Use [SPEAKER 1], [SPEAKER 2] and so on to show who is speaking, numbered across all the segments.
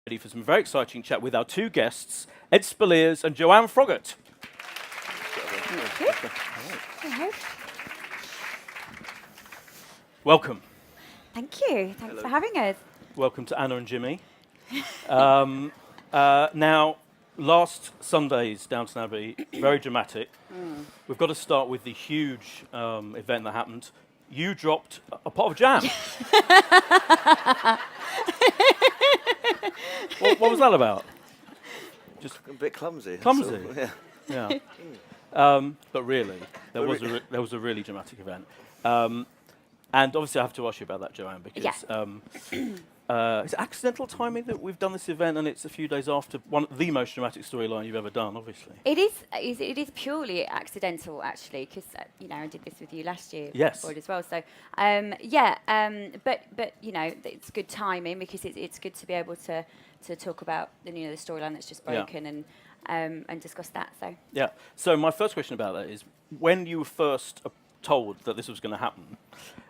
[SPEAKER 1] Ready for some very exciting chat with our two guests, Ed Speleers and Joanne Froggatt.
[SPEAKER 2] Hello.
[SPEAKER 1] Welcome.
[SPEAKER 2] Thank you. Thanks for having us.
[SPEAKER 1] Welcome to Anna and Jimmy. Now, last Sunday's Downton Abbey, very dramatic. We've got to start with the huge event that happened. You dropped a pot of jam. What was that about?
[SPEAKER 3] Just a bit clumsy.
[SPEAKER 1] Clumsy?
[SPEAKER 3] So, yeah.
[SPEAKER 1] Yeah. But really, there was a really dramatic event. And obviously I have to ask you about that, Joanne, because it's accidental timing that we've done this event and it's a few days after the most dramatic storyline you've ever done, obviously.
[SPEAKER 2] It is purely accidental, actually, because I did this with you last year.
[SPEAKER 1] Yes.
[SPEAKER 2] As well. So but it's good timing because it's good to be able to talk about the storyline that's just broken and discuss that. So
[SPEAKER 1] yeah. So my first question about that is, when you were first told that this was going to happen,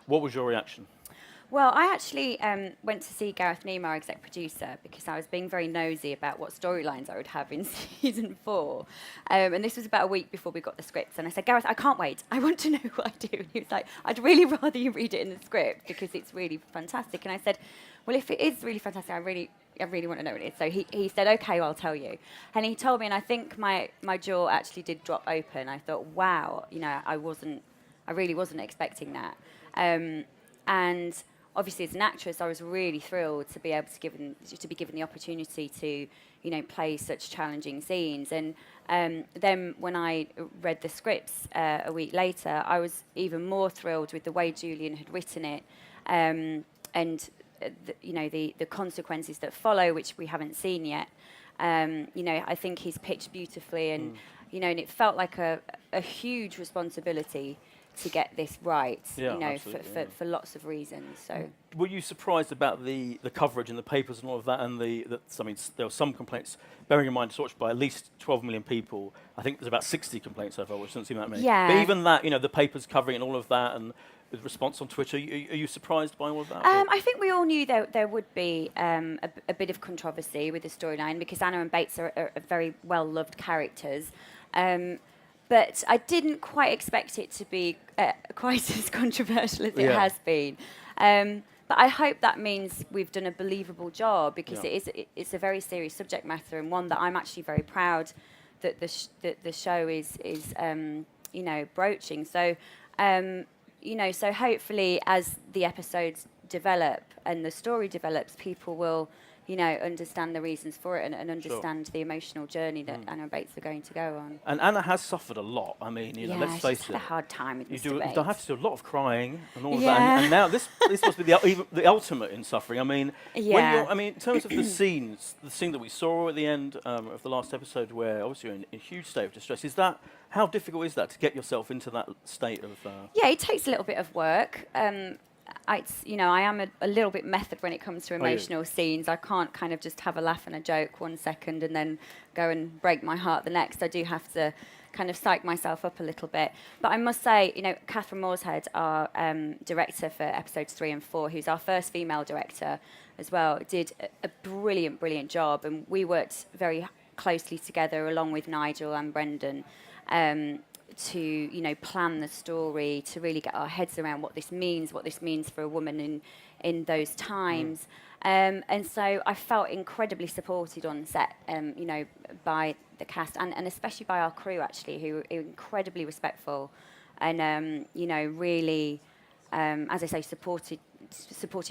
[SPEAKER 1] what was your reaction?
[SPEAKER 2] Well, I actually went to see Gareth Neiman, our exec producer, because I was being very nosy about what storylines I would have in season 4. And this was about a week before we got the scripts. And I said, Gareth, I can't wait. I want to know what I do. And he was like, I'd really rather you read it in the script because it's really fantastic. And I said, well, if it is really fantastic, I really want to know what it is. So he said, OK, well, I'll tell you. And he told me, and I think my jaw actually did drop open. I thought, wow, I really wasn't expecting that. And obviously, as an actress, I was really thrilled to be able to be given the opportunity to, play such challenging scenes. And then when I read the scripts a week later, I was even more thrilled with the way Julian had written it, and the consequences that follow, which we haven't seen yet. I think he's pitched beautifully, and and it felt like a huge responsibility to get this right, for lots of reasons. So,
[SPEAKER 1] were you surprised about the coverage in the papers and all of that? And there were some complaints. Bearing in mind, it's watched by at least 12 million people. I think there's about 60 complaints so far, which doesn't seem that many.
[SPEAKER 2] Yeah.
[SPEAKER 1] But even that, the papers covering it and all of that, and the response on Twitter, are you surprised by all of that?
[SPEAKER 2] I think we all knew there would be a bit of controversy with the storyline because Anna and Bates are very well-loved characters. But I didn't quite expect it to be quite as controversial as it has been. But I hope that means we've done a believable job because it's a very serious subject matter and one that I'm actually very proud that the show is broaching. So so hopefully as the episodes develop and the story develops, people will understand the reasons for it and understand the emotional journey that Anna and Bates are going to go on.
[SPEAKER 1] And Anna has suffered a lot. I mean, let's face it.
[SPEAKER 2] She's had a hard time with
[SPEAKER 1] You
[SPEAKER 2] Bates.
[SPEAKER 1] don't have to do a lot of crying and all of that. And now this must be the ultimate in suffering. I mean, in terms of the scenes, the scene that we saw at the end of the last episode, where obviously you're in a huge state of distress, how difficult is that to get yourself into that state of?
[SPEAKER 2] Yeah, it takes a little bit of work. I am a little bit method when it comes to emotional scenes. I can't kind of just have a laugh and a joke 1 second and then go and break my heart the next. I do have to kind of psych myself up a little bit. But I must say, Catherine Morshead, our director for episodes 3 and 4, who's our first female director as well, did a brilliant, brilliant job. And we worked very closely together along with Nigel and Brendan to plan the story, to really get our heads around what this means for a woman in those times. And so I felt incredibly supported on set, by the cast and especially by our crew, actually, who were incredibly respectful and, really, as I say, supported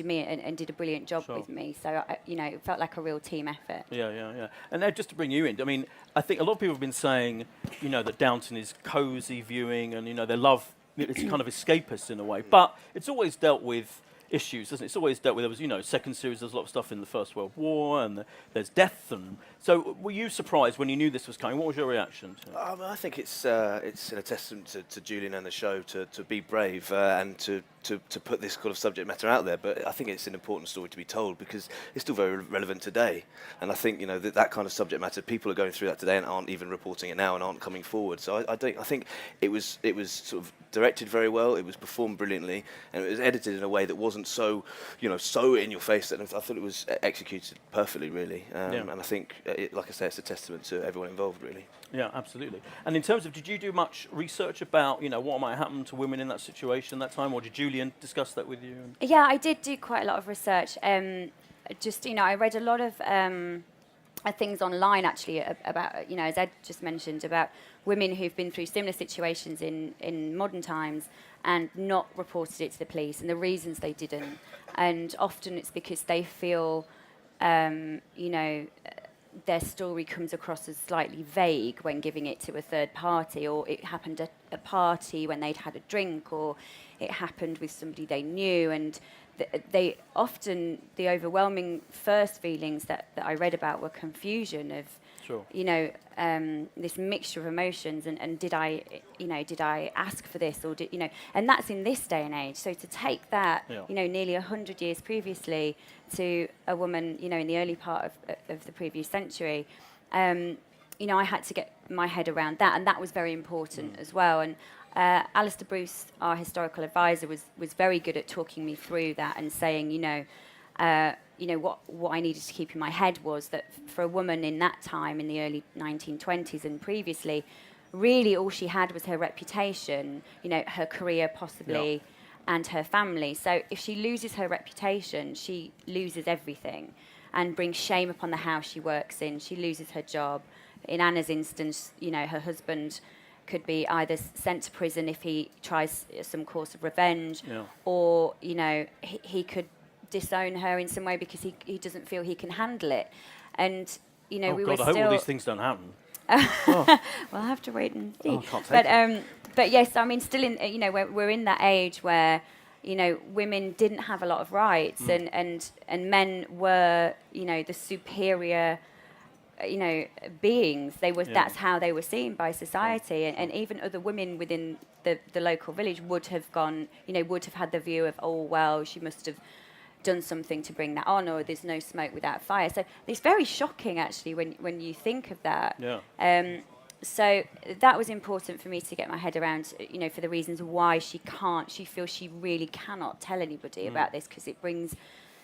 [SPEAKER 2] me and did a brilliant job with me. So, it felt like a real team effort.
[SPEAKER 1] Yeah. And Ed, just to bring you in, I mean, I think a lot of people have been saying, that Downton is cosy viewing and, they love, it's kind of escapist in a way. But it's always dealt with issues, doesn't it? It's always dealt with, there was, second series, there's a lot of stuff in the First World War and there's death. And so were you surprised when you knew this was coming? What was your reaction to it?
[SPEAKER 3] I think it's a testament to Julian and the show to be brave and to to put this kind of subject matter out there, but I think it's an important story to be told because it's still very relevant today. And I think that kind of subject matter, people are going through that today and aren't even reporting it now and aren't coming forward. So I think it was sort of directed very well. It was performed brilliantly, and it was edited in a way that wasn't so in your face. And I thought it was executed perfectly, really. And I think, like I say, it's a testament to everyone involved, really.
[SPEAKER 1] Yeah, absolutely. And in terms of, did you do much research about, what might happen to women in that situation that time, or did Julian discuss that with you?
[SPEAKER 2] Yeah, I did do quite a lot of research. I read a lot of things online, actually, about, as Ed just mentioned, about women who've been through similar situations in modern times and not reported it to the police, and the reasons they didn't. And often it's because they feel, their story comes across as slightly vague when giving it to a third party, or it happened at a party when they'd had a drink, or it happened with somebody they knew. And they often, the overwhelming first feelings that I read about were confusion of,
[SPEAKER 1] sure.
[SPEAKER 2] This mixture of emotions, and did I ask for this, or and that's in this day and age. So to take that, nearly 100 years previously to a woman, in the early part of the previous century, I had to get my head around that, and that was very important as well. And Alistair Bruce, our historical advisor, was very good at talking me through that and saying, what I needed to keep in my head was that for a woman in that time, in the early 1920s and previously, really all she had was her reputation, her career possibly, and her family. So if she loses her reputation, she loses everything and brings shame upon the house she works in. She loses her job. In Anna's instance, her husband could be either sent to prison if he tries some course of revenge, or, he could disown her in some way because he doesn't feel he can handle it. And we
[SPEAKER 1] God,
[SPEAKER 2] were
[SPEAKER 1] I
[SPEAKER 2] still.
[SPEAKER 1] hope all these things don't happen.
[SPEAKER 2] Well, I'll have to wait and see.
[SPEAKER 1] Oh, I can't take it.
[SPEAKER 2] But yes, I mean, still in we're in that age where women didn't have a lot of rights, and men were the superior beings. They were that's how they were seen by society, and even other women within the local village would have gone, would have had the view of, oh well, she must have done something to bring that on, or there's no smoke without fire. So it's very shocking, actually, when you think of that. So that was important for me to get my head around, for the reasons why she feels she really cannot tell anybody about this, because it brings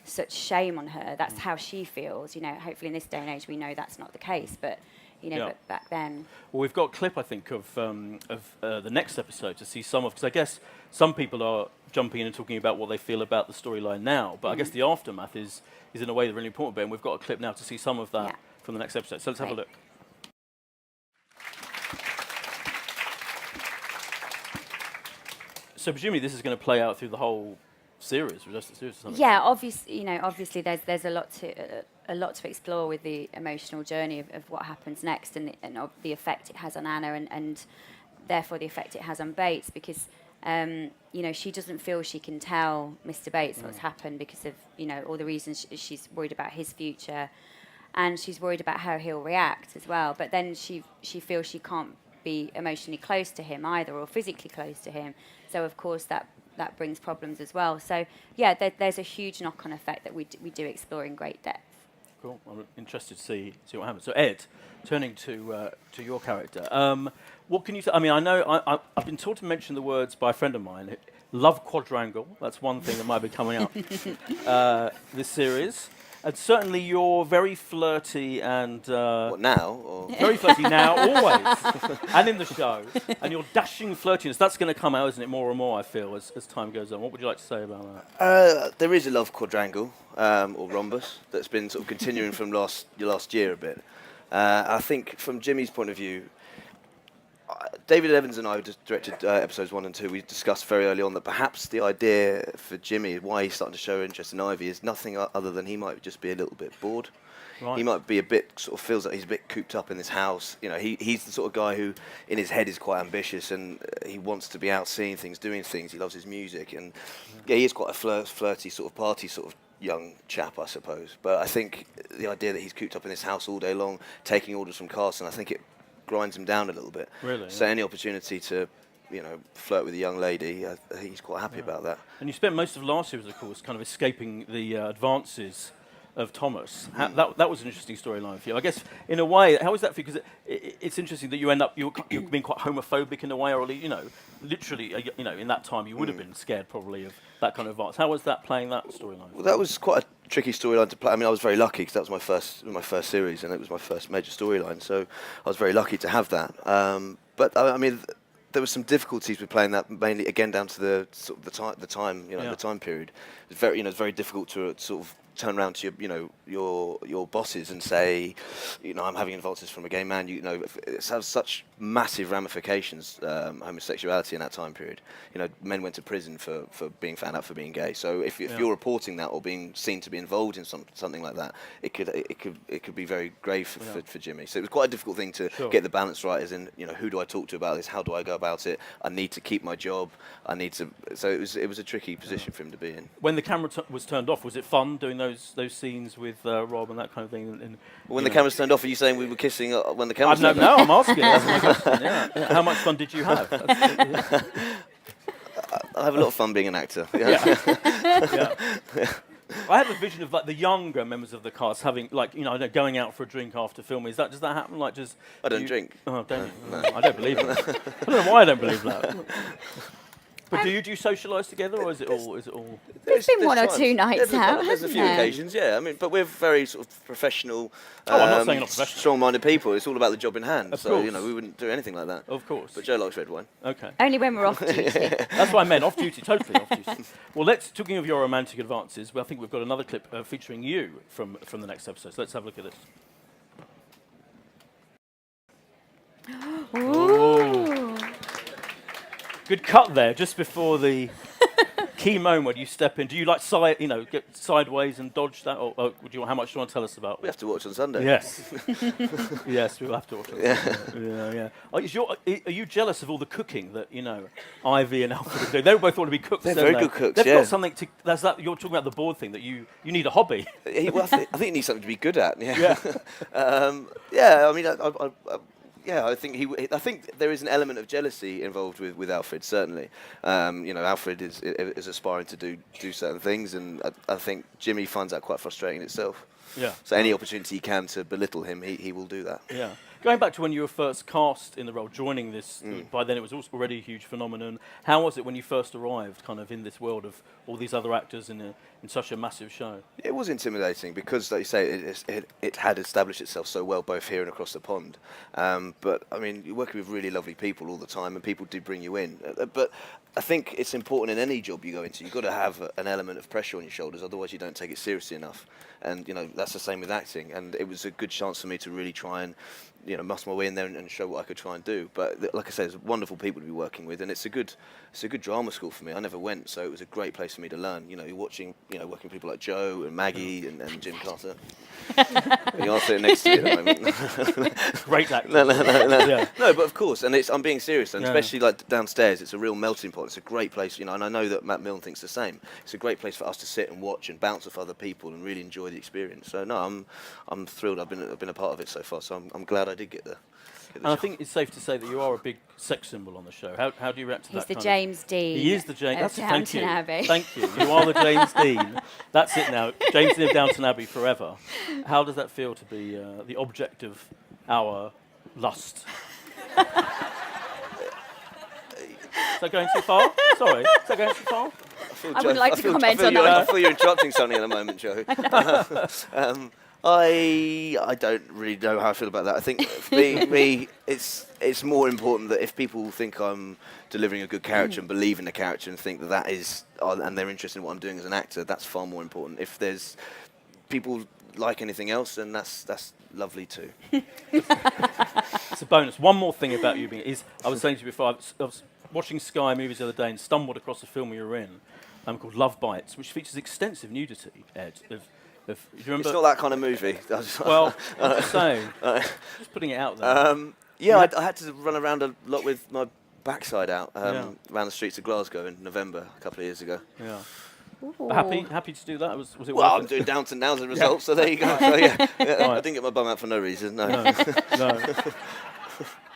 [SPEAKER 2] such shame on her. That's how she feels. Hopefully in this day and age we know that's not the case, but but back then.
[SPEAKER 1] Well, we've got a clip, I think, of the next episode to see some of, because I guess some people are jumping in and talking about what they feel about the storyline now, but I guess the aftermath is in a way the really important bit, and we've got a clip now to see some of that from the next episode. So let's have a look. So presumably this is going to play out through the whole series, or just the series or something?
[SPEAKER 2] Yeah, obviously there's a lot to explore with the emotional journey of what happens next, and the effect it has on Anna, and therefore the effect it has on Bates, because she doesn't feel she can tell Mr. Bates what's happened because of all the reasons she's worried about his future, and she's worried about how he'll react as well. But then she feels she can't be emotionally close to him either, or physically close to him. So of course that brings problems as well. So yeah, there's a huge knock-on effect that we do explore in great depth.
[SPEAKER 1] Cool. I'm interested to see what happens. So Ed, turning to your character, what can you say? I mean, I know I've been taught to mention the words by a friend of mine. Love quadrangle. That's one thing that might be coming up this series. And certainly you're very flirty and...
[SPEAKER 3] what, now? Or?
[SPEAKER 1] Very flirty now, always. And in the show. And your dashing flirtiness, that's going to come out, isn't it, more and more, I feel, as time goes on. What would you like to say about that?
[SPEAKER 3] There is a love quadrangle, or rhombus, that's been sort of continuing from last year a bit. I think from Jimmy's point of view, David Evans and I, who just directed episodes 1 and 2, we discussed very early on that perhaps the idea for Jimmy, why he's starting to show interest in Ivy, is nothing other than he might just be a little bit bored. Right. He might be a bit, sort of feels like he's a bit cooped up in this house. He's the sort of guy who, in his head, is quite ambitious, and he wants to be out seeing things, doing things. He loves his music, and he is quite a flirty sort of party sort of young chap, I suppose. But I think the idea that he's cooped up in this house all day long, taking orders from Carson, I think it grinds him down a little bit.
[SPEAKER 1] Really?
[SPEAKER 3] So any opportunity to flirt with a young lady, I think he's quite happy about that.
[SPEAKER 1] And you spent most of last series, of course, kind of escaping the advances of Thomas. That was an interesting storyline for you. I guess, in a way, how was that for you? Because it's interesting that you're being quite homophobic in a way, or literally, in that time you would have been scared probably of that kind of advance. How was that playing that storyline?
[SPEAKER 3] Well, that was quite a tricky storyline to play. I mean, I was very lucky because that was my first series, and it was my first major storyline. So I was very lucky to have that. But I mean, there were some difficulties with playing that, mainly again down to the time period. It's very difficult to sort of turn around to your bosses and say, I'm having advances from a gay man. It has such massive ramifications, homosexuality in that time period. Men went to prison for being found out for being gay. So if you're reporting that or being seen to be involved in something like that, it could be very grave for Jimmy. So it was quite a difficult thing to get the balance right. As in, who do I talk to about this? How do I go about it? I need to keep my job. So it was a tricky position for him to be in.
[SPEAKER 1] When the camera was turned off, was it fun doing those scenes with Rob and that kind of thing?
[SPEAKER 3] When the camera's turned off, are you saying we were kissing when the camera's turned off?
[SPEAKER 1] No, I'm asking. That's my question. Yeah. How much fun did you have?
[SPEAKER 3] I have a lot of fun being an actor.
[SPEAKER 1] Yeah. I have a vision of the younger members of the cast having going out for a drink after filming. Does that happen?
[SPEAKER 3] I don't drink.
[SPEAKER 1] Oh, don't you? No. I don't believe it. I don't know why I don't believe that. But do you socialise together, or is it all?
[SPEAKER 2] There's been one or two nights out.
[SPEAKER 3] There's a few occasions, yeah. I mean, but we're very sort of professional.
[SPEAKER 1] I'm not saying not professional.
[SPEAKER 3] Strong-minded people. It's all about the job in hand.
[SPEAKER 1] Of
[SPEAKER 3] so
[SPEAKER 1] course.
[SPEAKER 3] we wouldn't do anything like that.
[SPEAKER 1] Of course.
[SPEAKER 3] But Joe likes red wine.
[SPEAKER 1] Okay.
[SPEAKER 2] Only when we're off duty.
[SPEAKER 1] That's what I meant. Off duty, totally off duty. Well, talking of your romantic advances, I think we've got another clip featuring you from the next episode. So let's have a look at this.
[SPEAKER 2] Ooh.
[SPEAKER 1] Good cut there, just before the key moment when you step in. Do you get sideways and dodge that, or how much do you want to tell us about?
[SPEAKER 3] We have to watch on Sunday.
[SPEAKER 1] Yes. Yes, we will have to watch it. Yeah. Are you jealous of all the cooking that Ivy and Alfred do? They both want to be cooks.
[SPEAKER 3] They're very good cooks.
[SPEAKER 1] They've got something to. That's that. You're talking about the board thing that you need a hobby.
[SPEAKER 3] Well, I think he needs something to be good at. Yeah. I mean, I think there is an element of jealousy involved with Alfred. Certainly, Alfred is aspiring to do certain things, and I think Jimmy finds that quite frustrating itself.
[SPEAKER 1] Yeah.
[SPEAKER 3] So any opportunity he can to belittle him, he will do that.
[SPEAKER 1] Yeah. Going back to when you were first cast in the role, joining this, by then it was already a huge phenomenon. How was it when you first arrived, kind of in this world of all these other actors in such a massive show?
[SPEAKER 3] It was intimidating because, like you say, it had established itself so well both here and across the pond. But I mean, you're working with really lovely people all the time, and people do bring you in. But I think it's important in any job you go into. You've got to have an element of pressure on your shoulders, otherwise you don't take it seriously enough. And that's the same with acting. And it was a good chance for me to really try and muscle my way in there and show what I could try and do. But like I said, there's wonderful people to be working with, and it's a good drama school for me. I never went, so it was a great place for me to learn. You're watching, working with people like Joe and Maggie and Jim Carter. You are sitting next to me at the moment.
[SPEAKER 1] Great actor.
[SPEAKER 3] No. Yeah. No, but of course, and I'm being serious, and especially like downstairs, it's a real melting pot. It's a great place, and I know that Matt Milne thinks the same. It's a great place for us to sit and watch and bounce off other people and really enjoy the experience. So no, I'm thrilled. I've been a part of it so far. So I'm glad I did get there.
[SPEAKER 1] And I think it's safe to say that you are a big sex symbol on the show. How do you react to that?
[SPEAKER 2] He's the James Dean.
[SPEAKER 1] He is the James.
[SPEAKER 2] Downton Abbey.
[SPEAKER 1] Thank you. You are the James Dean. That's it now. James Dean of Downton Abbey forever. How does that feel to be the object of our lust? Is that going too far? Sorry. Is that going too far?
[SPEAKER 2] I would like to comment on that.
[SPEAKER 3] I feel you're interrupting something at the moment, Joe. I don't really know how I feel about that. I think for me, it's more important that if people think I'm delivering a good character and believe in the character and think that is, and they're interested in what I'm doing as an actor, that's far more important. If there's people like anything else, then that's lovely too.
[SPEAKER 1] It's a bonus. One more thing about you is, I was saying to you before, I was watching Sky movies the other day and stumbled across a film you were in called Love Bites, which features extensive nudity, Ed. Do you remember?
[SPEAKER 3] It's not that kind of movie.
[SPEAKER 1] Well, I'm just saying. Just putting it out there.
[SPEAKER 3] I had to run around a lot with my backside out around the streets of Glasgow in November a couple of years ago.
[SPEAKER 1] Yeah. Happy to do that? Was it
[SPEAKER 3] well,
[SPEAKER 1] worth
[SPEAKER 3] I'm
[SPEAKER 1] it?
[SPEAKER 3] doing Downton now as a result, so there you go. So, yeah. I didn't get my bum out for no reason. No.
[SPEAKER 1] No.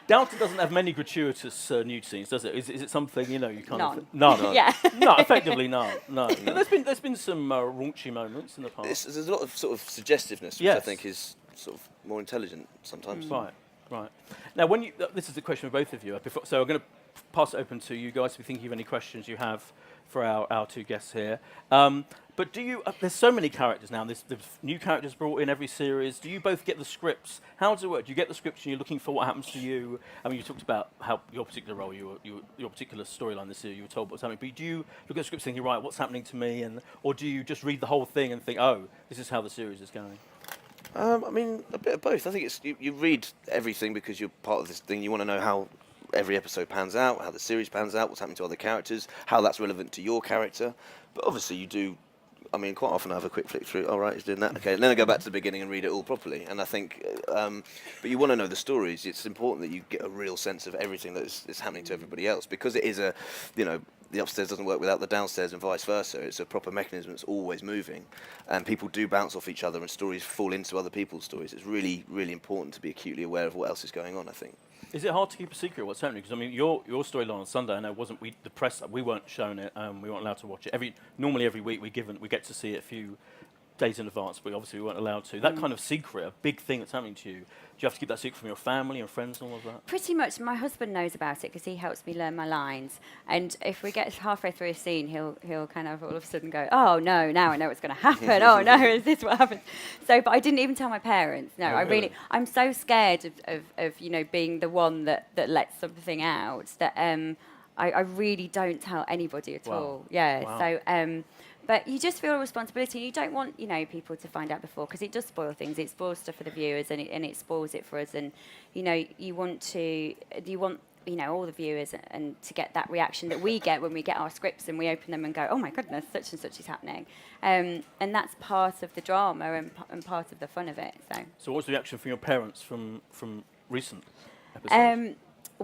[SPEAKER 1] Downton doesn't have many gratuitous nude scenes, does it? Is it something you kind
[SPEAKER 2] None.
[SPEAKER 1] of none?
[SPEAKER 2] Yeah.
[SPEAKER 1] No, effectively none. No. But there's been some raunchy moments in the past.
[SPEAKER 3] There's a lot of sort of suggestiveness, which I think is sort of more intelligent sometimes.
[SPEAKER 1] Right. Now, when this is a question for both of you. So I'm going to pass it open to you guys to be thinking of any questions you have for our two guests here. But do you? There's so many characters now. There's new characters brought in every series. Do you both get the scripts? How does it work? Do you get the scripts and you're looking for what happens to you? I mean, you talked about how your particular role, your particular storyline this year, you were told what's happening. But do you look at the scripts thinking, right, what's happening to me? Or do you just read the whole thing and think, oh, this is how the series is going?
[SPEAKER 3] I mean, a bit of both. I think it's you read everything because you're part of this thing. You want to know how every episode pans out, how the series pans out, what's happening to other characters, how that's relevant to your character. But obviously you do, I mean, quite often I have a quick flick through, all right, he's doing that, okay, and then I go back to the beginning and read it all properly. And I think, but you want to know the stories. It's important that you get a real sense of everything that is happening to everybody else, because it is the upstairs doesn't work without the downstairs and vice versa. It's a proper mechanism that's always moving, and people do bounce off each other and stories fall into other people's stories. It's really, really important to be acutely aware of what else is going on, I think.
[SPEAKER 1] Is it hard to keep a secret what's happening? Because I mean, your storyline on Sunday, I know the press, we weren't shown it, we weren't allowed to watch it. Normally every week we get to see it a few days in advance, but obviously we weren't allowed to. That kind of secret, a big thing that's happening to you, do you have to keep that secret from your family and friends and all of that?
[SPEAKER 2] Pretty much. My husband knows about it because he helps me learn my lines. And if we get halfway through a scene, he'll kind of all of a sudden go, "Oh no, now I know what's going to happen. Oh no, is this what happens?" So, but I didn't even tell my parents. No, I'm so scared of being the one that lets something out that I really don't tell anybody at all. Yeah.
[SPEAKER 1] Wow.
[SPEAKER 2] So. But you just feel a responsibility. You don't want, people to find out before, because it does spoil things. It spoils stuff for the viewers, and it spoils it for us. And you want all the viewers and to get that reaction that we get when we get our scripts and we open them and go, oh my goodness, such and such is happening. And that's part of the drama and part of the fun of it.
[SPEAKER 1] So what's the reaction from your parents from recent episodes?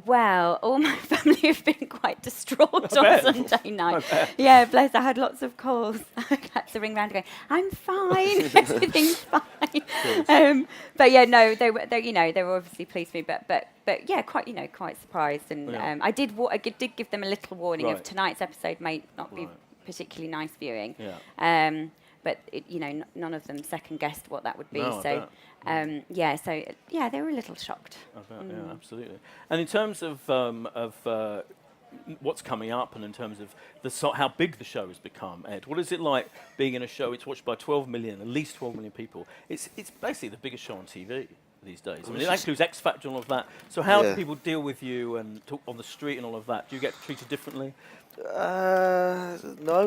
[SPEAKER 2] Well, all my family have been quite distraught on Sunday night. Yeah, bless. I had lots of calls. I had to ring round and go, "I'm fine, everything's fine." But yeah, no, they were obviously pleased with me, but yeah, quite surprised. And I did give them a little warning of tonight's episode may not be particularly nice viewing. Yeah. But none of them second guessed what that would be.
[SPEAKER 1] No,
[SPEAKER 2] so they were a little shocked.
[SPEAKER 1] I bet, yeah, absolutely. And in terms of what's coming up, and in terms of how big the show has become, Ed, what is it like being in a show? It's watched by at least 12 million people. It's basically the biggest show on TV these days. I mean, it includes X Factor and all of that. So how do people deal with you and talk on the street and all of that? Do you get treated differently?
[SPEAKER 3] No,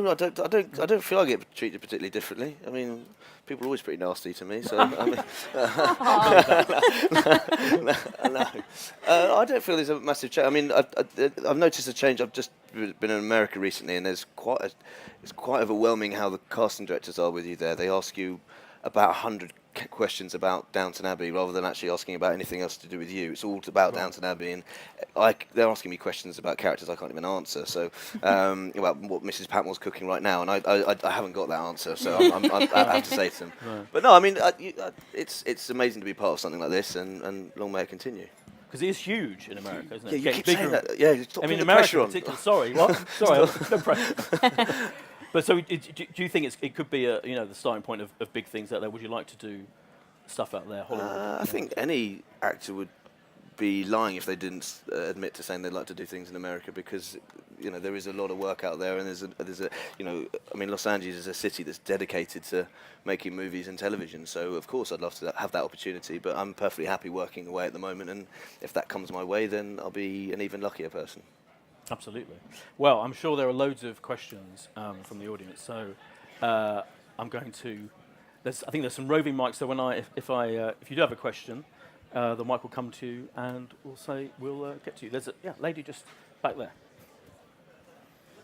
[SPEAKER 3] I don't feel I get treated particularly differently. I mean, people are always pretty nasty to me, so I mean, no. I don't feel there's a massive change. I mean, I've noticed a change. I've just been in America recently, and it's quite overwhelming how the casting directors are with you there. They ask you about 100 questions about Downton Abbey rather than actually asking about anything else to do with you. It's all about Downton Abbey, and they're asking me questions about characters I can't even answer. So about what Mrs. Patmore's cooking right now, and I haven't got that answer, so I have to say to them. Right. But no, I mean, it's amazing to be part of something like this, and long may it continue.
[SPEAKER 1] Because it is huge in America, isn't it?
[SPEAKER 3] Yeah, you keep saying that. Yeah, stop putting the pressure on.
[SPEAKER 1] Sorry, what? Sorry, no pressure. But so, do you think it could be the starting point of big things out there? Would you like to do stuff out there, Hollywood?
[SPEAKER 3] I think any actor would be lying if they didn't admit to saying they'd like to do things in America, because there is a lot of work out there, and there's a I mean, Los Angeles is a city that's dedicated to making movies and television. So of course I'd love to have that opportunity, but I'm perfectly happy working away at the moment, and if that comes my way, then I'll be an even luckier person.
[SPEAKER 1] Absolutely. Well, I'm sure there are loads of questions from the audience, so I'm going to. I think there's some roving mics. So if you do have a question, the mic will come to you, and we'll get to you. There's a lady just back there.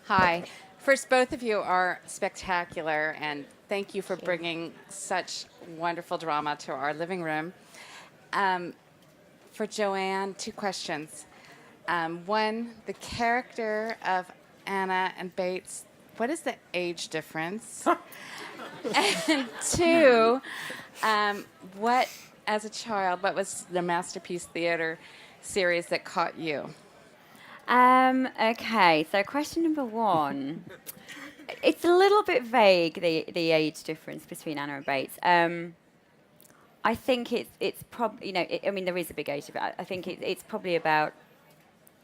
[SPEAKER 4] Hi. First, both of you are spectacular, and thank you for bringing such wonderful drama to our living room. For Joanne, 2 questions. One, the character of Anna and Bates, what is the age difference? And 2, as a child, what was the Masterpiece Theater series that caught you?
[SPEAKER 2] Okay, so question number one. It's a little bit vague, the age difference between Anna and Bates. I think it's probably, I mean, there is a big age difference. I think it's probably about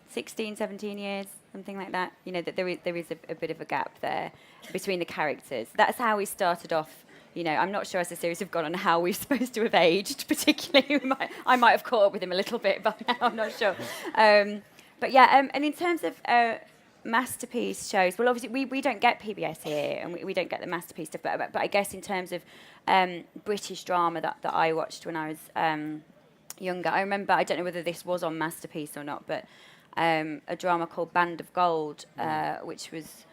[SPEAKER 2] 16, 17 years, something like that. That there is a bit of a gap there between the characters. That's how we started off. I'm not sure as the series have gone on how we're supposed to have aged, particularly. I might have caught up with him a little bit by now, I'm not sure. But yeah, and in terms of masterpiece shows, well, obviously we don't get PBS here, and we don't get the masterpiece stuff, but I guess in terms of British drama that I watched when I was younger, I remember, I don't know whether this was on Masterpiece or not, but a drama called Band of Gold, which was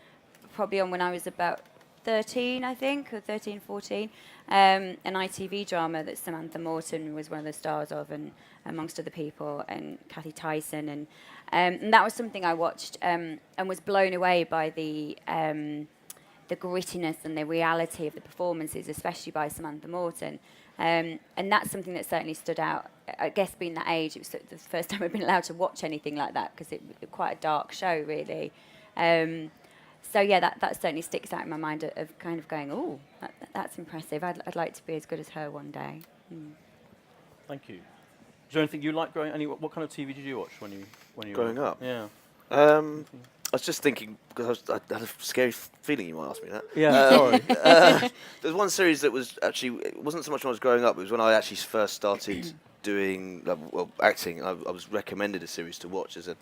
[SPEAKER 2] probably on when I was about 13, I think, or 13, 14, an ITV drama that Samantha Morton was one of the stars of, and amongst other people, and Kathy Tyson, and that was something I watched and was blown away by the grittiness and the reality of the performances, especially by Samantha Morton. And that's something that certainly stood out. I guess being that age, it was the first time I've been allowed to watch anything like that, because it was quite a dark show, really. So yeah, that certainly sticks out in my mind of kind of going, oh, that's impressive. I'd like to be as good as her one day.
[SPEAKER 1] Thank you. Is there anything you like growing? What kind of TV did you watch when you were
[SPEAKER 3] Growing up?
[SPEAKER 1] Yeah.
[SPEAKER 3] I was just thinking, because I had a scary feeling you might ask me that.
[SPEAKER 1] Yeah. Sorry.
[SPEAKER 3] There's one series that was actually, it wasn't so much when I was growing up, it was when I actually first started doing acting. I was recommended a series to watch as a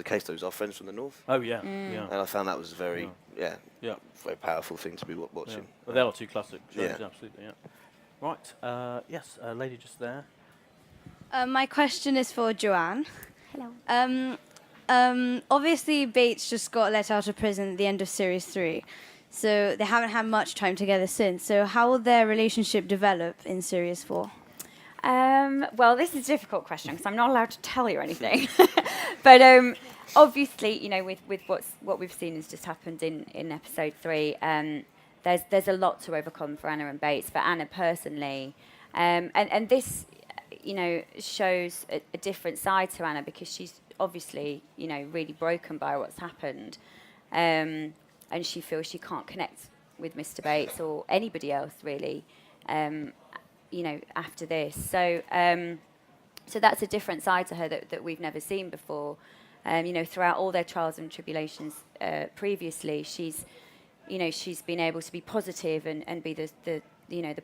[SPEAKER 3] case study. It was Our Friends from the North.
[SPEAKER 1] Oh yeah. Yeah.
[SPEAKER 3] And I found that was a very very powerful thing to be watching.
[SPEAKER 1] Yeah. Well, they are two classic shows,
[SPEAKER 3] Yeah.
[SPEAKER 1] absolutely. Yeah. Right. Yes, a lady just there.
[SPEAKER 5] My question is for Joanne.
[SPEAKER 2] Hello.
[SPEAKER 5] Obviously, Bates just got let out of prison at the end of Series 3, so they haven't had much time together since. So how will their relationship develop in Series 4?
[SPEAKER 2] Well, this is a difficult question because I'm not allowed to tell you anything. But obviously, with what we've seen has just happened in episode 3, there's a lot to overcome for Anna and Bates. For Anna personally, and this, shows a different side to Anna, because she's obviously, really broken by what's happened, and she feels she can't connect with Mr. Bates or anybody else really. After this. So that's a different side to her that we've never seen before. Throughout all their trials and tribulations previously, she's been able to be positive and be the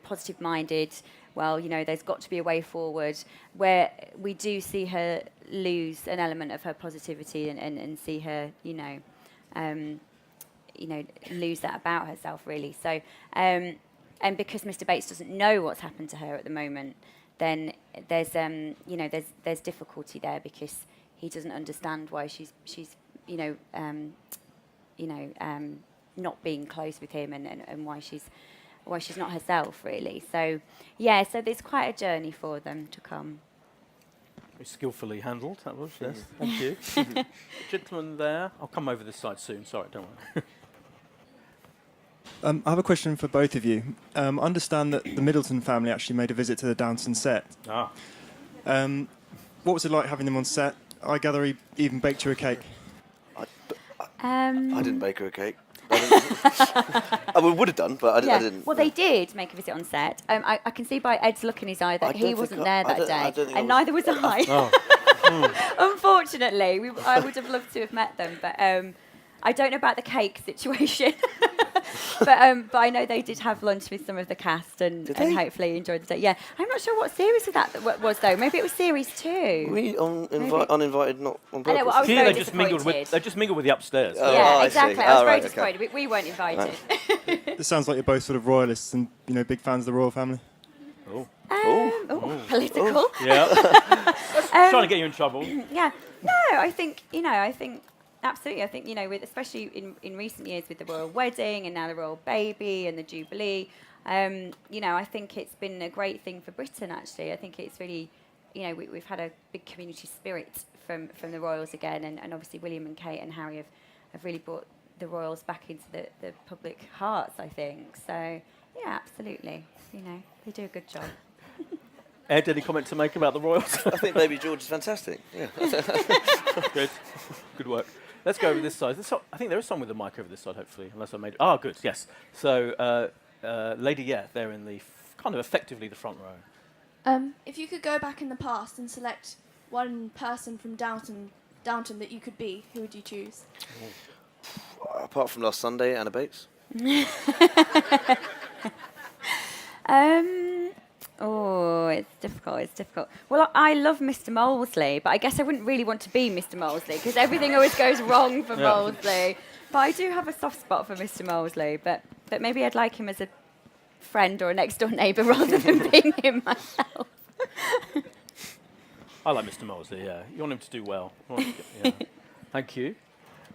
[SPEAKER 2] positive-minded. Well, there's got to be a way forward. Where we do see her lose an element of her positivity and see her, lose that about herself, really. So. And because Mr. Bates doesn't know what's happened to her at the moment, then there's difficulty there, because he doesn't understand why she's not being close with him, and why she's not herself, really. So so there's quite a journey for them to come.
[SPEAKER 1] Very skillfully handled, that was, yes. Thank you. Gentleman there. I'll come over this side soon. Sorry, don't worry.
[SPEAKER 6] I have a question for both of you. I understand that the Middleton family actually made a visit to the Downton set.
[SPEAKER 1] Ah.
[SPEAKER 6] What was it like having them on set? I gather he even baked you a cake.
[SPEAKER 3] I didn't bake her a cake. I would have done, but I didn't.
[SPEAKER 2] Well, they did make a visit on set. I can see by Ed's look in his eye that he wasn't there that day, and neither was I.
[SPEAKER 1] Oh.
[SPEAKER 2] Unfortunately, I would have loved to have met them, but I don't know about the cake situation. but I know they did have lunch with some of the cast and hopefully enjoyed the day. Yeah, I'm not sure what series that was though. Maybe it was series 2.
[SPEAKER 3] Were we uninvited, not on purpose?
[SPEAKER 2] I know, well, I was
[SPEAKER 1] Here
[SPEAKER 2] very
[SPEAKER 1] they just mingled with the upstairs.
[SPEAKER 3] Oh,
[SPEAKER 2] yeah,
[SPEAKER 3] I
[SPEAKER 2] exactly.
[SPEAKER 3] see.
[SPEAKER 2] I was very
[SPEAKER 3] Right, okay.
[SPEAKER 2] disappointed. We weren't invited.
[SPEAKER 6] It sounds like you're both sort of royalists and big fans of the royal family.
[SPEAKER 2] Political.
[SPEAKER 1] Yeah. Trying to get you in trouble.
[SPEAKER 2] Yeah. No, I think absolutely. I think especially in recent years with the royal wedding and now the royal baby and the jubilee, I think it's been a great thing for Britain. Actually, I think it's really, we've had a big community spirit from the royals again, and obviously William and Kate and Harry have really brought the royals back into the public hearts, I think. So yeah, absolutely. They do a good job.
[SPEAKER 1] Ed, any comment to make about the royals?
[SPEAKER 3] I think Baby George is fantastic. Yeah.
[SPEAKER 1] Good. Good work. Let's go over this side. I think there is someone with a mic over this side, hopefully, unless I made it. Ah, good, yes. So, Lady, they're in the kind of effectively the front row.
[SPEAKER 7] If you could go back in the past and select one person from Downton that you could be, who would you choose?
[SPEAKER 3] Apart from last Sunday, Anna Bates.
[SPEAKER 2] Oh, it's difficult. Well, I love Mr. Molesley, but I guess I wouldn't really want to be Mr. Molesley because everything always goes wrong for Molesley. But I do have a soft spot for Mr. Molesley, but maybe I'd like him as a friend or a next-door neighbour rather than being him myself.
[SPEAKER 1] I like Mr. Molesley, yeah. You want him to do well. Yeah. Thank you.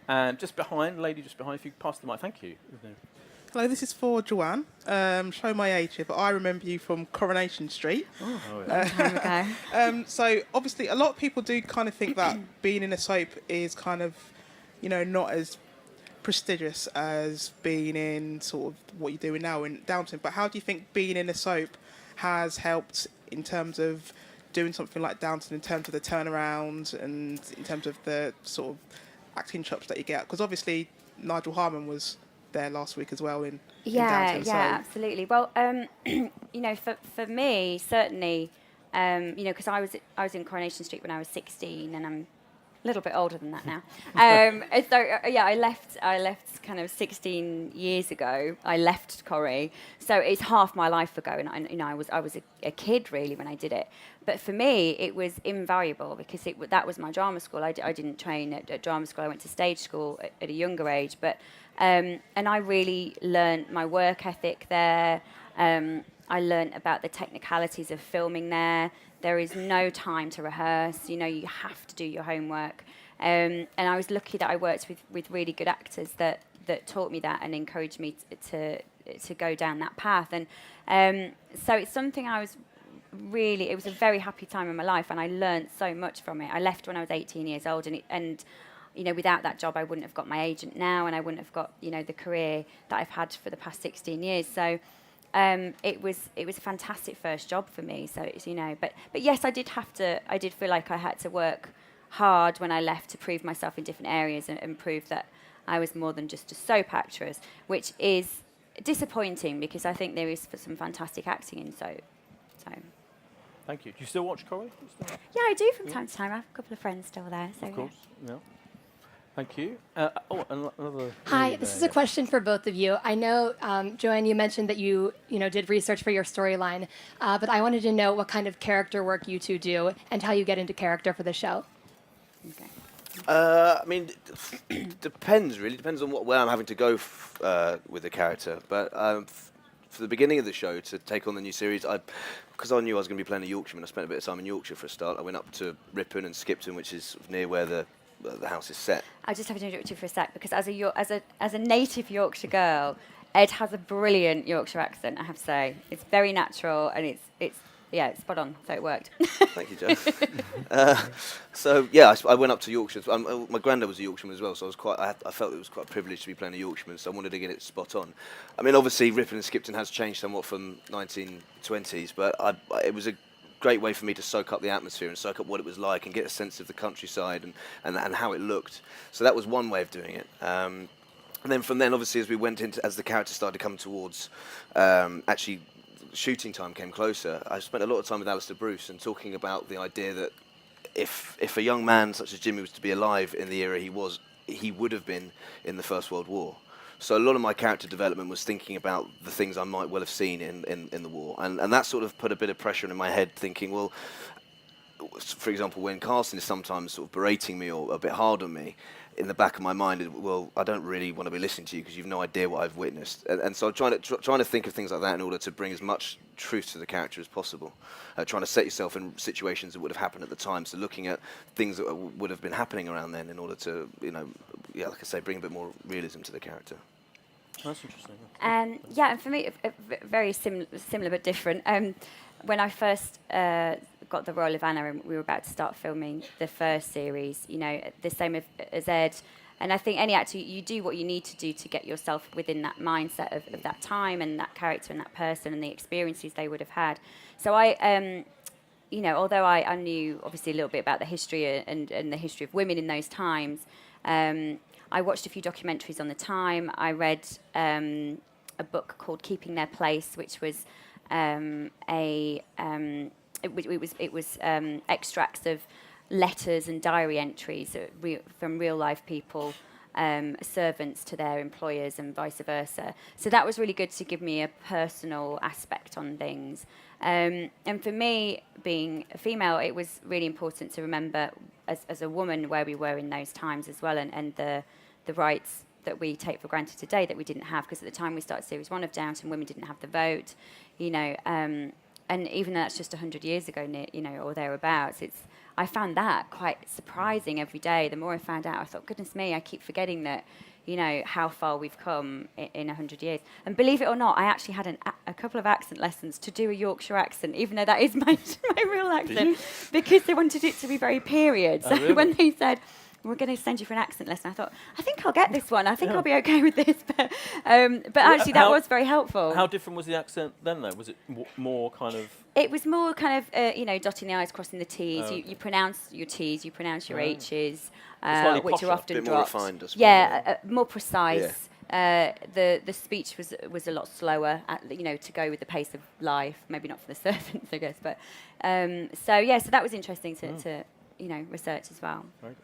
[SPEAKER 1] And just behind, lady just behind, if you pass the mic, thank you.
[SPEAKER 8] Hello, this is for Joanne. Show my age here, but I remember you from Coronation Street.
[SPEAKER 1] Oh, yeah.
[SPEAKER 2] Time ago.
[SPEAKER 8] So obviously, a lot of people do kind of think that being in a soap is kind of, not as prestigious as being in sort of what you're doing now in Downton. But how do you think being in a soap has helped in terms of doing something like Downton, in terms of the turnaround and in terms of the sort of acting chops that you get? Because obviously, Nigel Harman was there last week as well in Downton.
[SPEAKER 2] Yeah, absolutely. Well, for me, certainly, because I was in Coronation Street when I was 16, and I'm a little bit older than that now. I left kind of 16 years ago. I left Corrie, so it's half my life ago, and I was a kid really when I did it. But for me, it was invaluable because that was my drama school. I didn't train at drama school. I went to stage school at a younger age, but and I really learnt my work ethic there. I learnt about the technicalities of filming there. There is no time to rehearse. You have to do your homework. And I was lucky that I worked with really good actors that taught me that and encouraged me to go down that path. And so it's something it was a very happy time in my life, and I learnt so much from it. I left when I was 18 years old, and without that job, I wouldn't have got my agent now, and I wouldn't have got, the career that I've had for the past 16 years. So it was a fantastic first job for me. So it's, but yes, I did feel like I had to work hard when I left to prove myself in different areas and prove that I was more than just a soap actress, which is disappointing because I think there is some fantastic acting in soap. So.
[SPEAKER 1] Thank you. Do you still watch Corrie?
[SPEAKER 2] Yeah, I do from time to time. I have a couple of friends still there. So
[SPEAKER 1] of course, yeah. Thank you. Another.
[SPEAKER 9] Hi, this is a question for both of you. I know, Joanne, you mentioned that you did research for your storyline, but I wanted to know what kind of character work you two do and how you get into character for the show.
[SPEAKER 3] Okay. It depends really. Depends on where I'm having to go with the character. But for the beginning of the show, to take on the new series, because I knew I was going to be playing a Yorkshireman, I spent a bit of time in Yorkshire for a start. I went up to Ripon and Skipton, which is near where the house is set.
[SPEAKER 2] I just have to interrupt you for a sec because as a native Yorkshire girl, Ed has a brilliant Yorkshire accent. I have to say, it's very natural and it's spot on. So it worked.
[SPEAKER 3] Thank you, Jo. I went up to Yorkshire. My granddad was a Yorkshireman as well, so I felt it was quite a privilege to be playing a Yorkshireman. So I wanted to get it spot on. I mean, obviously Ripon and Skipton has changed somewhat from 1920s, but it was a great way for me to soak up the atmosphere and soak up what it was like and get a sense of the countryside and how it looked. So that was one way of doing it. And then from then, obviously, as the character started to come towards actually shooting time came closer, I spent a lot of time with Alistair Bruce and talking about the idea that if a young man such as Jimmy was to be alive in the era he would have been in the First World War. So a lot of my character development was thinking about the things I might well have seen in the war. And that sort of put a bit of pressure in my head, thinking, well, for example, when Carson is sometimes sort of berating me or a bit hard on me, in the back of my mind, well, I don't really want to be listening to you because you've no idea what I've witnessed. And so I'm trying to think of things like that in order to bring as much truth to the character as possible. Trying to set yourself in situations that would have happened at the time. So looking at things that would have been happening around then in order to, like I say, bring a bit more realism to the character.
[SPEAKER 1] That's interesting.
[SPEAKER 2] And for me, very similar but different. When I first got the role of Anna and we were about to start filming the first series, the same as Ed, and I think any actor, you do what you need to do to get yourself within that mindset of that time and that character and that person and the experiences they would have had. So I although I knew obviously a little bit about the history and the history of women in those times, I watched a few documentaries on the time. I read a book called Keeping Their Place, which was it was extracts of letters and diary entries from real life people, servants to their employers and vice versa. So that was really good to give me a personal aspect on things. And for me, being a female, it was really important to remember as a woman where we were in those times as well, and the rights that we take for granted today that we didn't have, because at the time we started Series 1 of Downton, women didn't have the vote, and even though that's just 100 years ago, or thereabouts, I found that quite surprising every day. The more I found out, I thought, goodness me, I keep forgetting that, how far we've come in 100 years. And believe it or not, I actually had a couple of accent lessons to do a Yorkshire accent, even though that is my real accent, because they wanted it to be very period. So
[SPEAKER 1] really?
[SPEAKER 2] when they said, we're going to send you for an accent lesson, I thought, I think I'll get this one. I think I'll be okay with this. But actually, that was very helpful.
[SPEAKER 1] How different was the accent then, though? Was it more kind of...
[SPEAKER 2] It was more kind of, dotting the I's, crossing the T's. You pronounce your T's, you pronounce your H's, which are often
[SPEAKER 3] a bit
[SPEAKER 2] dropped.
[SPEAKER 3] more refined, I suppose.
[SPEAKER 2] Yeah, more precise. Yeah. The speech was a lot slower, to go with the pace of life. Maybe not for the servants, I guess. But so that was interesting to research as well.
[SPEAKER 1] Right.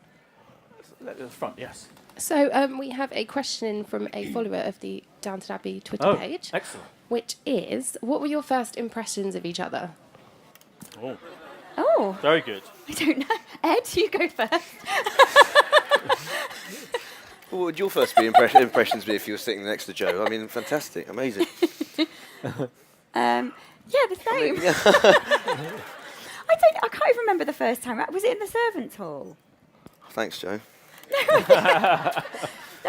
[SPEAKER 1] At the front, yes.
[SPEAKER 10] So we have a question from a follower of the Downton Abbey Twitter page.
[SPEAKER 1] Excellent.
[SPEAKER 10] Which is, what were your first impressions of each other?
[SPEAKER 2] Oh.
[SPEAKER 1] Very good.
[SPEAKER 2] I don't know. Ed, you go first.
[SPEAKER 3] What would your first impressions be if you were sitting next to Joe? I mean, fantastic, amazing.
[SPEAKER 2] The same. I can't even remember the first time. Was it in the servants' hall?
[SPEAKER 3] Thanks, Joe.
[SPEAKER 2] No,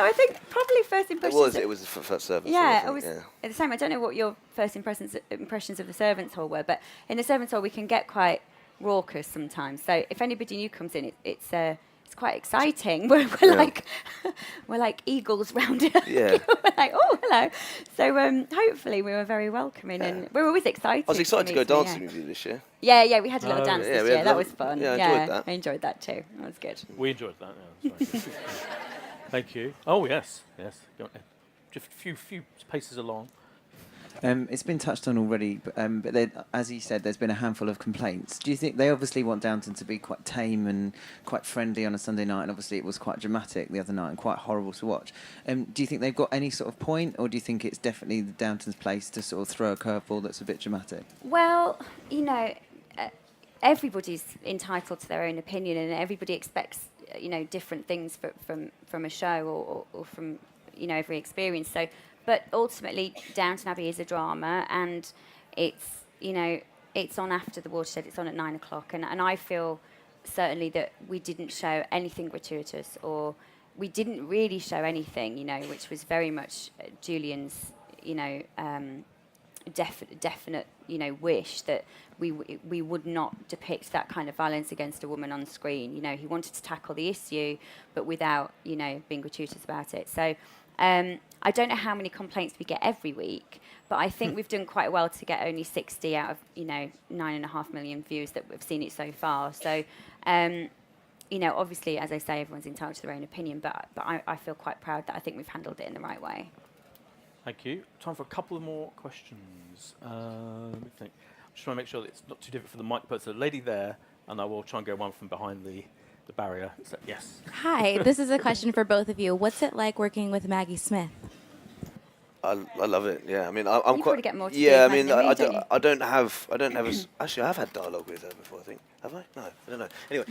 [SPEAKER 2] I think probably first impressions.
[SPEAKER 3] It was the first servants.
[SPEAKER 2] Yeah, it was the same. I don't know what your first impressions of the servants' hall were, but in the servants' hall we can get quite raucous sometimes. So if anybody new comes in, it's quite exciting. We're like eagles rounded up.
[SPEAKER 3] Yeah.
[SPEAKER 2] We're like, oh, hello. So hopefully we were very welcoming, and we're always excited.
[SPEAKER 3] I was excited to go dancing with you this year.
[SPEAKER 2] Yeah, we had a little dance this year. That was fun.
[SPEAKER 3] Yeah, I enjoyed that.
[SPEAKER 2] I enjoyed that too. That was good.
[SPEAKER 1] We enjoyed that. Yeah, that's right. Thank you. Oh yes. Just a few paces along.
[SPEAKER 11] It's been touched on already, but as you said, there's been a handful of complaints. Do you think they obviously want Downton to be quite tame and quite friendly on a Sunday night, and obviously it was quite dramatic the other night and quite horrible to watch. Do you think they've got any sort of point, or do you think it's definitely the Downton's place to sort of throw a curveball that's a bit dramatic?
[SPEAKER 2] Well, everybody's entitled to their own opinion, and everybody expects different things from a show or from every experience. So. But ultimately, Downton Abbey is a drama, and it's on after the watershed. It's on at 9:00, and I feel certainly that we didn't show anything gratuitous, or we didn't really show anything, which was very much Julian's, definite, wish that we would not depict that kind of violence against a woman on screen. He wanted to tackle the issue, but without, being gratuitous about it. So. I don't know how many complaints we get every week, but I think we've done quite well to get only 60 out of 9.5 million views that we've seen it so far. So, obviously, as I say, everyone's entitled to their own opinion, but I feel quite proud that I think we've handled it in the right way.
[SPEAKER 1] Thank you. Time for a couple more questions. Let me think. Just want to make sure that it's not too different for the mic, but there's a lady there, and I will try and go one from behind the barrier. So, yes.
[SPEAKER 12] Hi, this is a question for both of you. What's it like working with Maggie Smith?
[SPEAKER 3] I love it. Yeah, I mean, I'm
[SPEAKER 2] you
[SPEAKER 3] quite.
[SPEAKER 2] Probably get more to
[SPEAKER 3] yeah,
[SPEAKER 2] do
[SPEAKER 3] I mean,
[SPEAKER 2] I
[SPEAKER 3] don't have. Actually, I've had dialogue with her before. I think. Have I? No, I don't know. Anyway,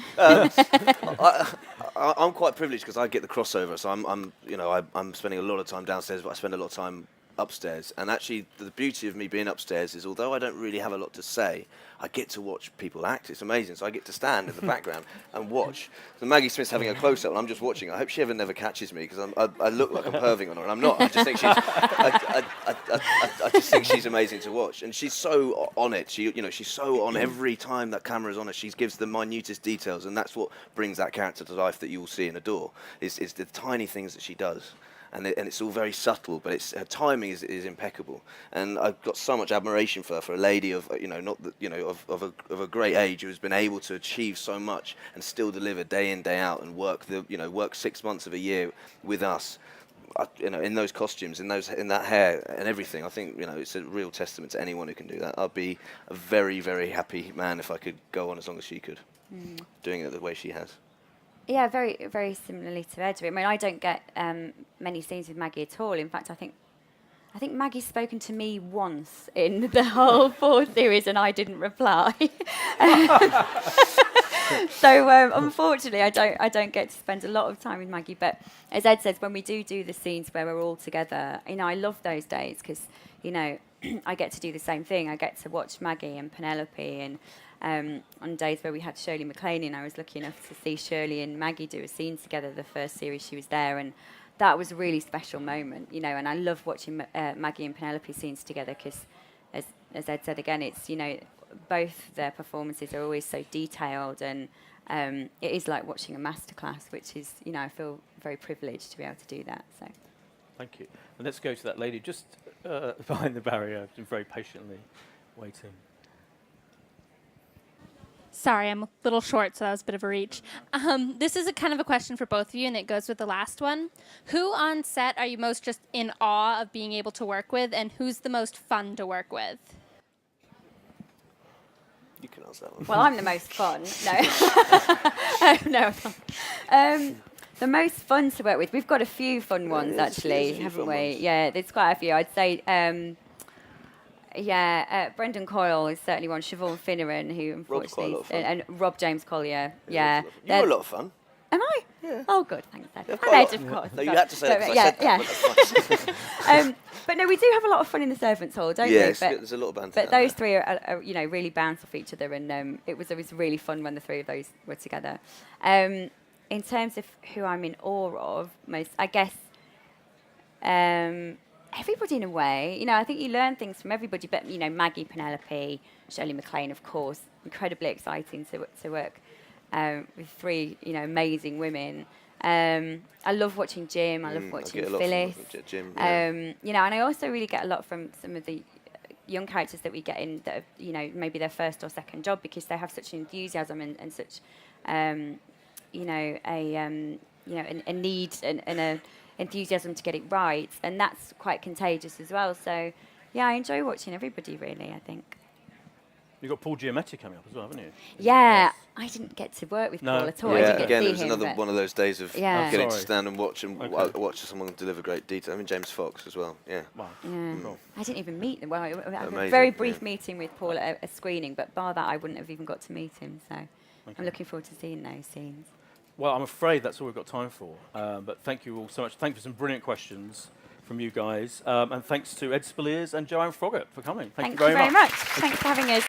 [SPEAKER 3] I'm quite privileged because I get the crossover. So I'm spending a lot of time downstairs, but I spend a lot of time upstairs. And actually, the beauty of me being upstairs is, although I don't really have a lot to say, I get to watch people act. It's amazing. So I get to stand in the background and watch. So Maggie Smith's having a close-up, and I'm just watching. I hope she never catches me, because I look like I'm perving on her, and I'm not. I just think I just think she's amazing to watch, and she's so on it. She's so on every time that camera's on her. She gives the minutest details, and that's what brings that character to life that you will see and adore. Is the tiny things that she does. and it's all very subtle, but her timing is impeccable. And I've got so much admiration for her, for a lady of not that, of a great age who has been able to achieve so much and still deliver day in, day out, and work 6 months of a year with us. In those costumes, in that hair and everything, I think it's a real testament to anyone who can do that. I'd be a very, very happy man if I could go on as long as she could, doing it the way she has.
[SPEAKER 2] Yeah, very, very similarly to Ed. I mean, I don't get many scenes with Maggie at all. In fact, I think Maggie's spoken to me once in the whole 4 series, and I didn't reply. So unfortunately, I don't get to spend a lot of time with Maggie. But as Ed says, when we do the scenes where we're all together, I love those days because I get to do the same thing. I get to watch Maggie and Penelope, and on days where we had Shirley MacLaine, I was lucky enough to see Shirley and Maggie do a scene together. The first series she was there, and that was a really special moment. And I love watching Maggie and Penelope scenes together because, as Ed said again, it's both their performances are always so detailed, and it is like watching a masterclass, which is, I feel very privileged to be able to do that. So,
[SPEAKER 1] thank you. And let's go to that lady just behind the barrier, very patiently waiting.
[SPEAKER 13] Sorry, I'm a little short, so that was a bit of a reach. This is a kind of a question for both of you, and it goes with the last one. Who on set are you most just in awe of being able to work with, and who's the most fun to work with?
[SPEAKER 3] You can answer that one.
[SPEAKER 2] Well, I'm the most fun. No. No. The most fun to work with. We've got a few fun ones, actually, haven't we? Yeah, there's quite a few. I'd say, Brendan Coyle is certainly one. Siobhan Finneran, who unfortunately, and Rob James Collier. Yeah,
[SPEAKER 3] you were a lot of fun.
[SPEAKER 2] Am I?
[SPEAKER 3] Yeah.
[SPEAKER 2] Oh, good. Thanks, Ed.
[SPEAKER 3] Yeah,
[SPEAKER 2] I'm Ed, of course.
[SPEAKER 3] No, you had to say it because I said that.
[SPEAKER 2] Yeah. But no, we do have a lot of fun in the servants' hall, don't we?
[SPEAKER 3] Yes, there's a lot of banter.
[SPEAKER 2] But those three are really bounce off each other, and it was really fun when the three of those were together. In terms of who I'm in awe of most, I guess everybody in a way. I think you learn things from everybody. But Maggie, Penelope, Shirley MacLaine, of course, incredibly exciting to work with three amazing women. I love watching Jim. I love watching Phyllis.
[SPEAKER 3] Jim,
[SPEAKER 2] and I also really get a lot from some of the young characters that we get in that are, maybe their first or second job, because they have such enthusiasm and such a need and a enthusiasm to get it right, and that's quite contagious as well. So I enjoy watching everybody, really, I think.
[SPEAKER 1] You've got Paul Giamatti coming up as well, haven't you?
[SPEAKER 2] Yeah, yes. I didn't get to work with Paul at all.
[SPEAKER 3] Yeah,
[SPEAKER 2] I didn't
[SPEAKER 3] again,
[SPEAKER 2] get
[SPEAKER 3] it
[SPEAKER 2] to
[SPEAKER 3] was
[SPEAKER 2] see
[SPEAKER 3] another
[SPEAKER 2] him,
[SPEAKER 3] one of those days of getting to stand and watch watch someone deliver great detail. I mean, James Fox as well. Yeah.
[SPEAKER 1] Wow.
[SPEAKER 2] Cool. I didn't even meet them. Well, I had
[SPEAKER 3] Amazing,
[SPEAKER 2] a very brief meeting with Paul at a screening, but bar that, I wouldn't have even got to meet him. So I'm looking forward to seeing those scenes.
[SPEAKER 1] Well, I'm afraid that's all we've got time for. But thank you all so much. Thank you for some brilliant questions from you guys. And thanks to Ed Speleers and Joanne Froggatt for coming. Thank you very much.
[SPEAKER 2] Thanks for having us.